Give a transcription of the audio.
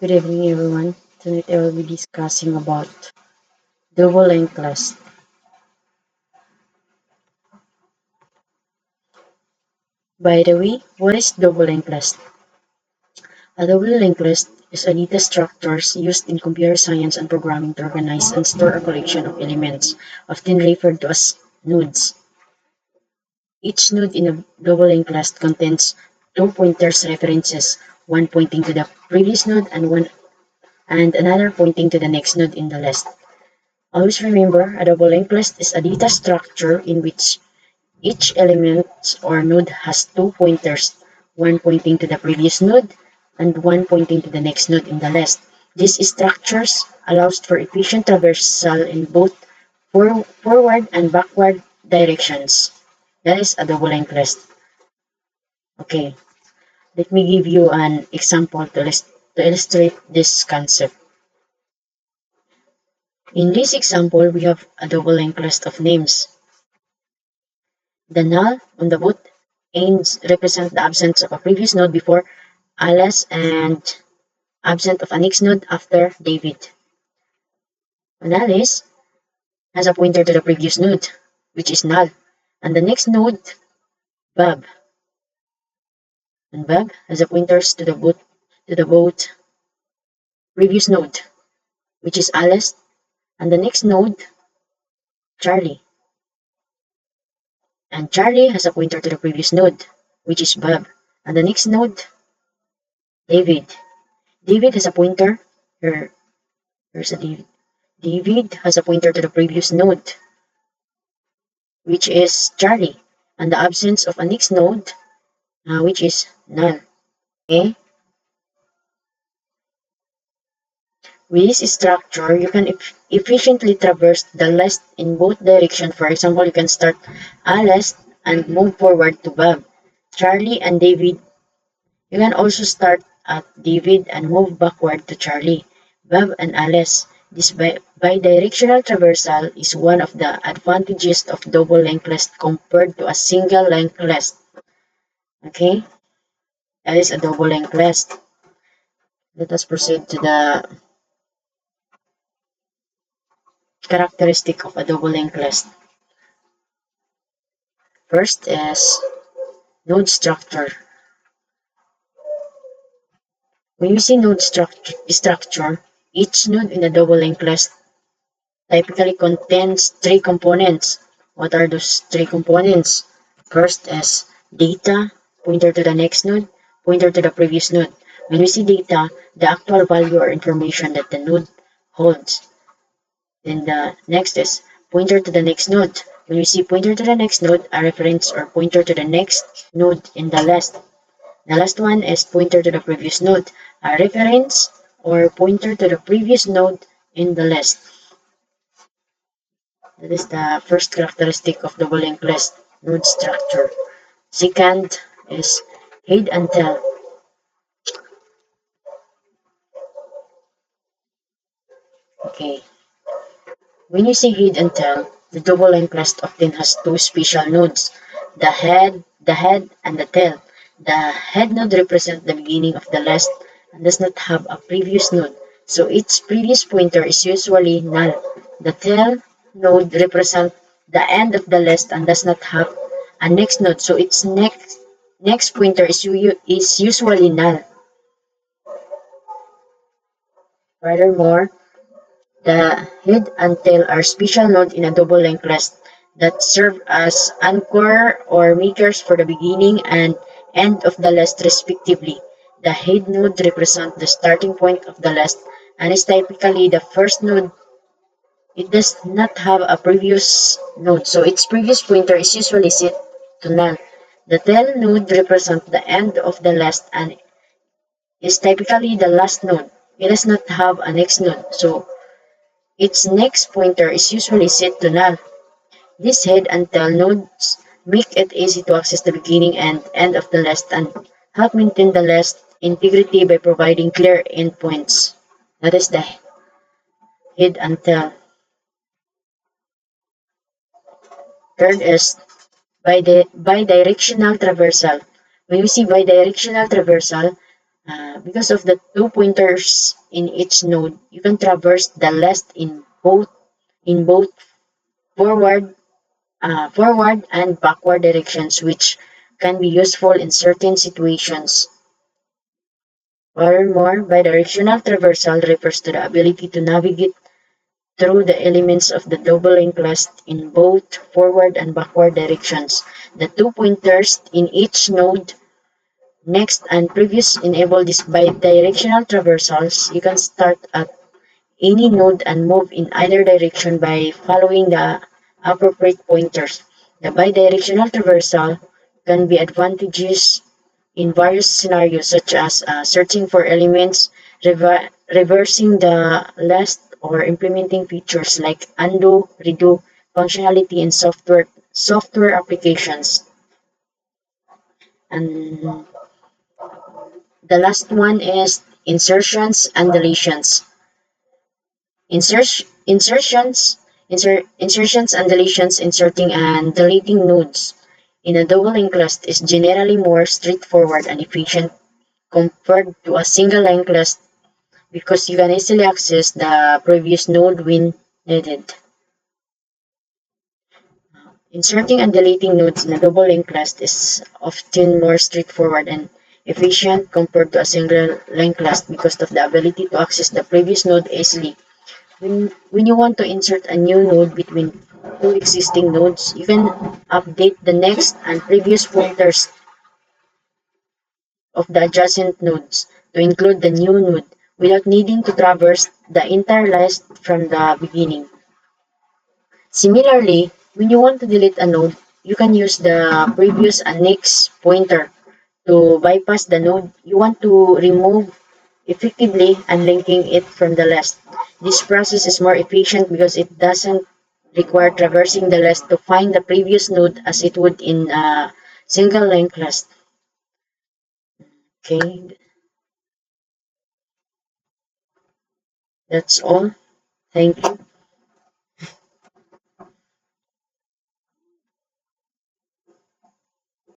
Good evening, everyone. Tonight I will be discussing about double linked list. By the way, what is double linked list? A double linked list is a data structure used in computer science and programming to organize and store a collection of elements, often referred to as nodes. Each node in a double linked list contains two pointers references, one pointing to the previous node and another pointing to the next node in the list. Always remember, a double linked list is a data structure in which each element or node has two pointers, one pointing to the previous node and one pointing to the next node in the list. These structures allows for efficient traversal in both forward and backward directions. That is a double linked list. Okay, let me give you an example to illustrate this concept. In this example, we have a double linked list of names. The null on the boot ends represent the absence of a previous node before Alice and absent of a next node after David. And Alice has a pointer to the previous node, which is null, and the next node, Bob. And Bob has a pointers to the both previous node, which is Alice, and the next node, Charlie. And Charlie has a pointer to the previous node, which is Bob, and the next node, David. David has a pointer. Here, here's a David. David has a pointer to the previous node, which is Charlie, and the absence of a next node, which is null. Okay? With this structure, you can efficiently traverse the list in both directions. For example, you can start a list and move forward to Bob, Charlie, and David. You can also start at David and move backward to Charlie, Bob, and Alice. This bidirectional traversal is one of the advantages of double linked list compared to a single linked list. Okay, that is a double linked list. Let us proceed to the characteristic of a double linked list. First is node structure. When you see node structure, each node in a double linked list typically contains three components. What are those three components? First is data, pointer to the next node, pointer to the previous node. When we see data, the actual value or information that the node holds. Then the next is pointer to the next node. When we see pointer to the next node, a reference or pointer to the next node in the list. The last one is pointer to the previous node, a reference or pointer to the previous node in the list. That is the first characteristic of double linked list, node structure. Second is head and tail. Okay. When you say head and tail, the double linked list often has two special nodes, the head and the tail. The head node represents the beginning of the list and does not have a previous node, so its previous pointer is usually null. The tail node represents the end of the list and does not have a next node, so its next pointer is usually null. Furthermore, the head and tail are special nodes in a double linked list that serve as anchor or makers for the beginning and end of the list respectively. The head node represents the starting point of the list and is typically the first node. It does not have a previous node, so its previous pointer is usually set to null. The tail node represents the end of the list and is typically the last node. It does not have a next node, so its next pointer is usually set to null. These head and tail nodes make it easy to access the beginning and end of the list and help maintain the list integrity by providing clear endpoints. That is the head and tail. Third is bidirectional traversal. When we see bidirectional traversal, Because of the two pointers in each node, you can traverse the list in both forward forward and backward directions, which can be useful in certain situations. Furthermore, bidirectional traversal refers to the ability to navigate through the elements of the double linked list in both forward and backward directions. The two pointers in each node, next and previous, enable this bidirectional traversals. You can start at any node and move in either direction by following the appropriate pointers. The bidirectional traversal can be advantageous in various scenarios such as searching for elements, reversing the list, or implementing features like undo, redo functionality in software applications. And the last one is insertions and deletions. Insertions and deletions, inserting and deleting nodes in a double linked list is generally more straightforward and efficient compared to a single linked list because you can easily access the previous node when needed. Inserting and deleting nodes in a double linked list is often more straightforward and efficient compared to a single linked list because of the ability to access the previous node easily. When you want to insert a new node between two existing nodes, you can update the next and previous pointers of the adjacent nodes to include the new node without needing to traverse the entire list from the beginning. Similarly, when you want to delete a node, you can use the previous and next pointer to bypass the node you want to remove effectively unlinking it from the list. This process is more efficient because it doesn't require traversing the list to find the previous node as it would in a single link list. Okay, that's all. Thank you.